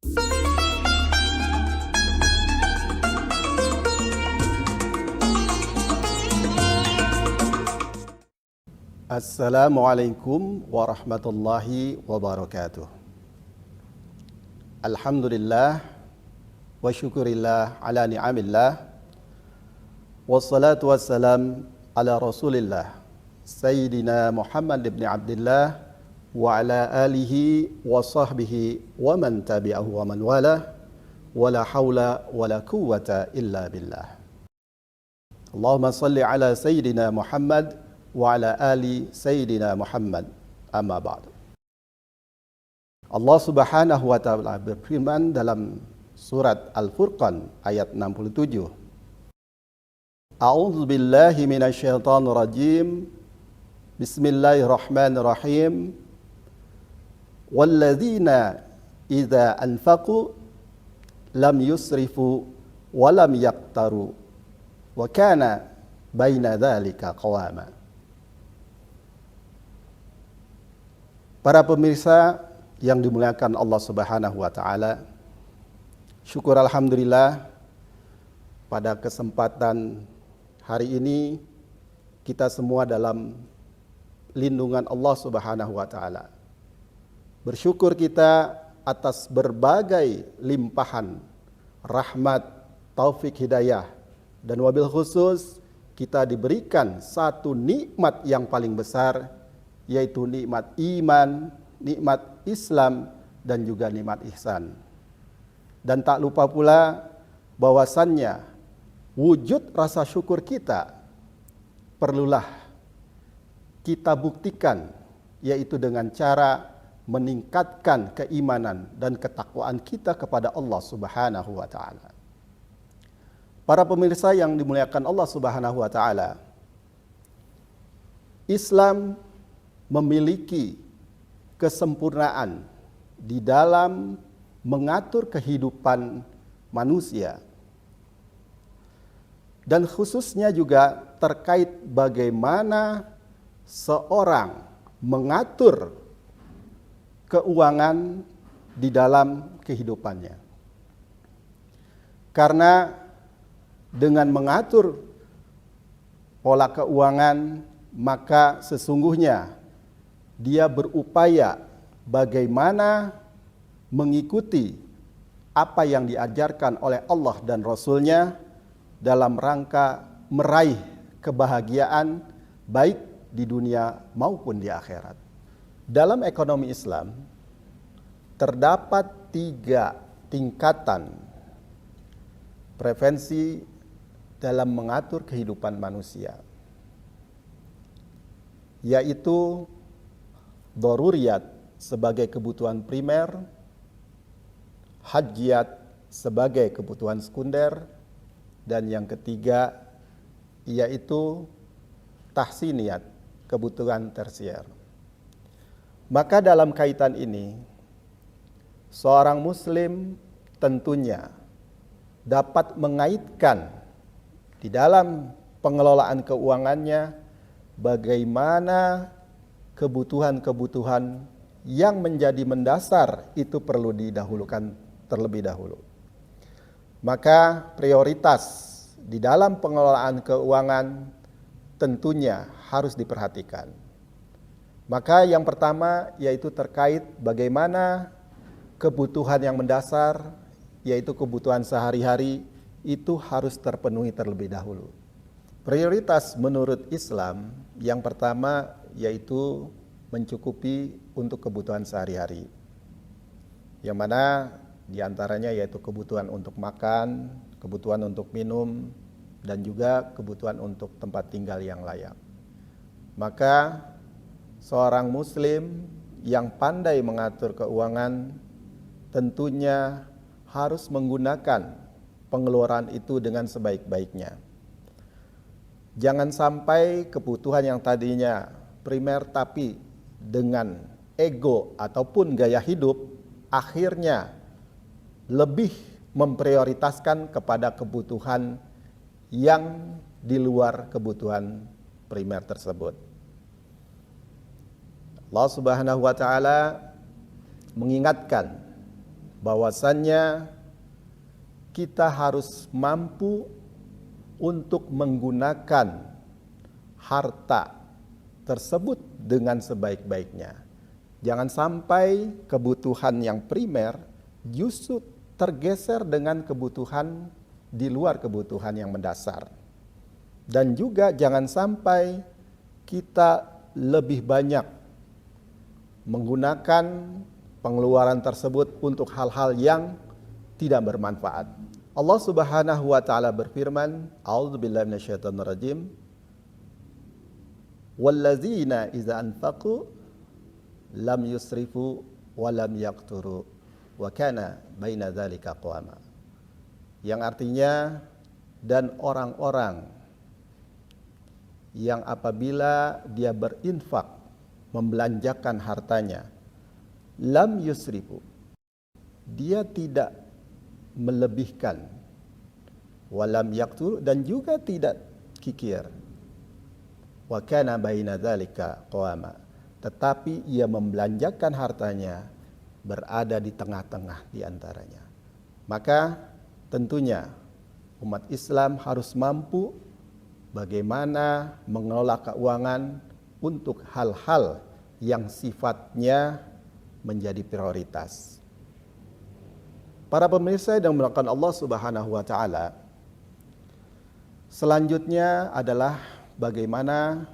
Assalamualaikum warahmatullahi wabarakatuh. Alhamdulillah wa syukurillah ala ni'amillah. Wassalatu wassalam ala rasulillah Sayyidina Muhammad ibn Abdullah wa ala alihi wa sahbihi wa man tabi'ahu wa man wala wa la hawla wa la quwwata illa billah. Allahumma salli ala Sayyidina Muhammad wa ala ali Sayyidina Muhammad, amma ba'du. Allah Subhanahu wa ta'ala berfirman dalam surat Al-Furqan ayat 67. A'udzu billahi minasyaitonir rajim. Bismillahirrahmanirrahim. Walladzina idza anfaqu lam yusrifu wa lam yaqtaru wa kana baina dzalika qawama. Para pemirsa yang dimuliakan Allah Subhanahu wa ta'ala, syukur alhamdulillah pada kesempatan hari ini kita semua dalam lindungan Allah Subhanahu wa ta'ala. Bersyukur kita atas berbagai limpahan rahmat, taufik, hidayah, dan wabil khusus kita diberikan satu nikmat yang paling besar, yaitu nikmat iman, nikmat Islam, dan juga nikmat ihsan. Dan tak lupa pula bahwasannya wujud rasa syukur kita perlulah kita buktikan, yaitu dengan cara meningkatkan keimanan dan ketakwaan kita kepada Allah Subhanahu wa ta'ala. Para pemirsa yang dimuliakan Allah Subhanahu wa ta'ala, Islam memiliki kesempurnaan di dalam mengatur kehidupan manusia, dan khususnya juga terkait bagaimana seorang mengatur keuangan di dalam kehidupannya. Karena dengan mengatur pola keuangan, maka sesungguhnya dia berupaya bagaimana mengikuti apa yang diajarkan oleh Allah dan Rasul-Nya dalam rangka meraih kebahagiaan baik di dunia maupun di akhirat. Dalam ekonomi Islam terdapat 3 tingkatan preferensi dalam mengatur kehidupan manusia, yaitu daruriyat sebagai kebutuhan primer, hajiyat sebagai kebutuhan sekunder, dan yang ketiga yaitu tahsiniyat, kebutuhan tersier. Maka dalam kaitan ini, seorang muslim tentunya dapat mengaitkan di dalam pengelolaan keuangannya bagaimana kebutuhan-kebutuhan yang menjadi mendasar itu perlu didahulukan terlebih dahulu. Maka prioritas di dalam pengelolaan keuangan tentunya harus diperhatikan. Maka yang pertama yaitu terkait bagaimana kebutuhan yang mendasar, yaitu kebutuhan sehari-hari, itu harus terpenuhi terlebih dahulu. Prioritas menurut Islam yang pertama yaitu mencukupi untuk kebutuhan sehari-hari, yang mana diantaranya yaitu kebutuhan untuk makan, kebutuhan untuk minum, dan juga kebutuhan untuk tempat tinggal yang layak. Maka seorang muslim yang pandai mengatur keuangan tentunya harus menggunakan pengeluaran itu dengan sebaik-baiknya. Jangan sampai kebutuhan yang tadinya primer tapi dengan ego ataupun gaya hidup akhirnya lebih memprioritaskan kepada kebutuhan yang di luar kebutuhan primer tersebut. Allah Subhanahu wa ta'ala mengingatkan bahwasannya kita harus mampu untuk menggunakan harta tersebut dengan sebaik-baiknya. Jangan sampai kebutuhan yang primer justru tergeser dengan kebutuhan di luar kebutuhan yang mendasar. Dan juga jangan sampai kita lebih banyak menggunakan pengeluaran tersebut untuk hal-hal yang tidak bermanfaat. Allah Subhanahu wa taala berfirman, A'udzubillahi minasyaitonirrajim. Wallazina idza anfaqu lam yusrifu wa lam yaqturu wa kana baina dzalika qawama. Yang artinya, dan orang-orang yang apabila dia berinfak, membelanjakan hartanya, lam yusrifu, dia tidak melebihkan, walam yaqtur, dan juga tidak kikir, wa kana baina dzalika qawama, tetapi ia membelanjakan hartanya berada di tengah-tengah di antaranya. Maka tentunya umat Islam harus mampu bagaimana mengelola keuangan untuk hal-hal yang sifatnya menjadi prioritas. Para pemirsa yang dimuliakan Allah Subhanahu wa taala, selanjutnya adalah bagaimana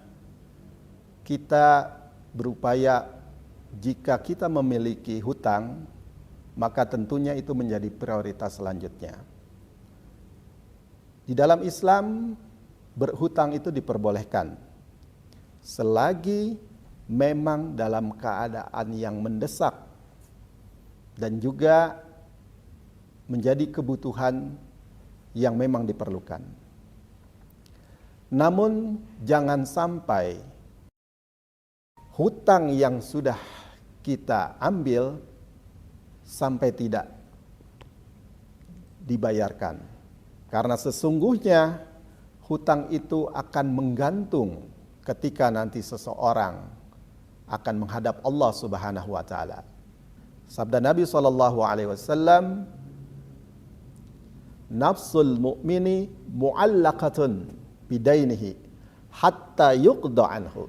kita berupaya, jika kita memiliki hutang, maka tentunya itu menjadi prioritas selanjutnya. Di dalam Islam, berhutang itu diperbolehkan selagi memang dalam keadaan yang mendesak dan juga menjadi kebutuhan yang memang diperlukan. Namun jangan sampai hutang yang sudah kita ambil sampai tidak dibayarkan. Karena sesungguhnya hutang itu akan menggantung ketika nanti seseorang akan menghadap Allah Subhanahu wa taala. Sabda Nabi SAW, nafsul mu'mini mu'allaqatun bidainihi hatta yuqda anhu.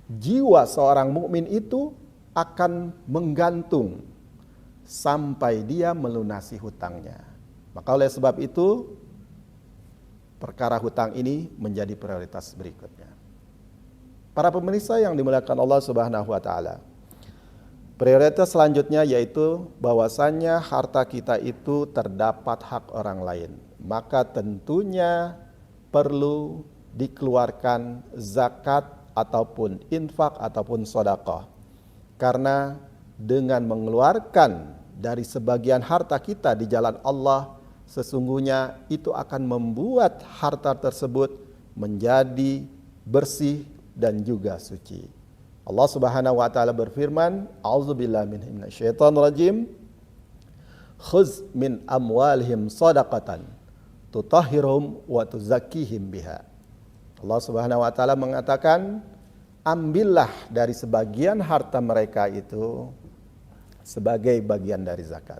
Jiwa seorang mukmin itu akan menggantung sampai dia melunasi hutangnya. Maka oleh sebab itu, perkara hutang ini menjadi prioritas berikutnya. Para pemirsa yang dimuliakan Allah Subhanahu wa taala, prioritas selanjutnya yaitu bahwasannya harta kita itu terdapat hak orang lain. Maka tentunya perlu dikeluarkan zakat ataupun infak ataupun sedekah. Karena dengan mengeluarkan dari sebagian harta kita di jalan Allah, sesungguhnya itu akan membuat harta tersebut menjadi bersih dan juga suci. Allah Subhanahu wa taala berfirman, A'udzubillahi minasyaitonirrajim. Khudz min amwalihim shadaqatan tutahhiruhum wa tuzakkihim biha. Allah Subhanahu wa taala mengatakan, ambillah dari sebagian harta mereka itu sebagai bagian dari zakat.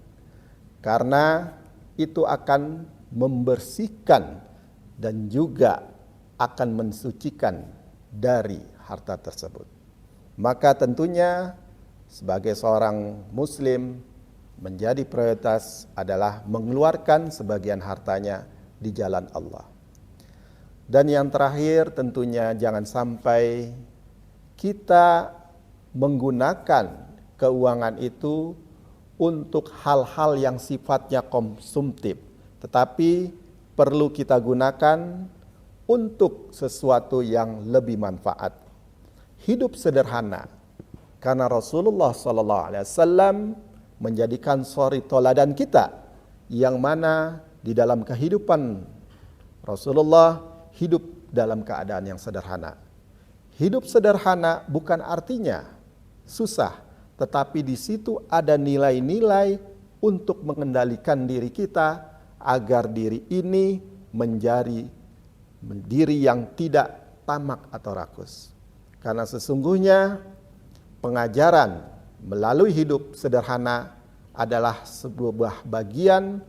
Karena itu akan membersihkan dan juga akan mensucikan dari harta tersebut. Maka tentunya sebagai seorang muslim, menjadi prioritas adalah mengeluarkan sebagian hartanya di jalan Allah. Dan yang terakhir tentunya jangan sampai kita menggunakan keuangan itu untuk hal-hal yang sifatnya konsumtif, tetapi perlu kita gunakan untuk sesuatu yang lebih manfaat. Hidup sederhana, karena Rasulullah SAW menjadikan suri toladan kita, yang mana di dalam kehidupan Rasulullah hidup dalam keadaan yang sederhana. Hidup sederhana bukan artinya susah, tetapi di situ ada nilai-nilai untuk mengendalikan diri kita agar diri ini menjadi diri yang tidak tamak atau rakus. Karena sesungguhnya pengajaran melalui hidup sederhana adalah sebuah bagian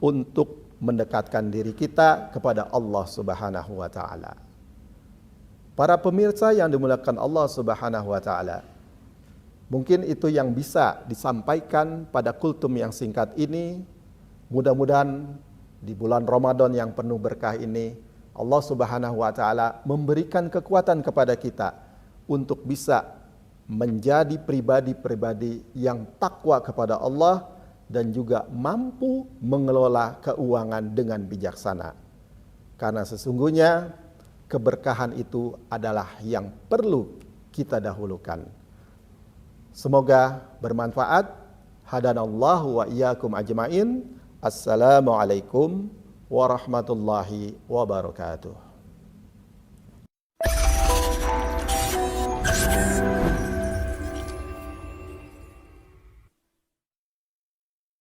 untuk mendekatkan diri kita kepada Allah Subhanahu wa taala. Para pemirsa yang dimuliakan Allah Subhanahu wa taala, mungkin itu yang bisa disampaikan pada kultum yang singkat ini. Mudah-mudahan di bulan Ramadan yang penuh berkah ini, Allah Subhanahu wa taala memberikan kekuatan kepada kita untuk bisa menjadi pribadi-pribadi yang takwa kepada Allah dan juga mampu mengelola keuangan dengan bijaksana. Karena sesungguhnya keberkahan itu adalah yang perlu kita dahulukan. Semoga bermanfaat. Hadanallahu wa iyyakum ajmain. Assalamualaikum warahmatullahi wabarakatuh.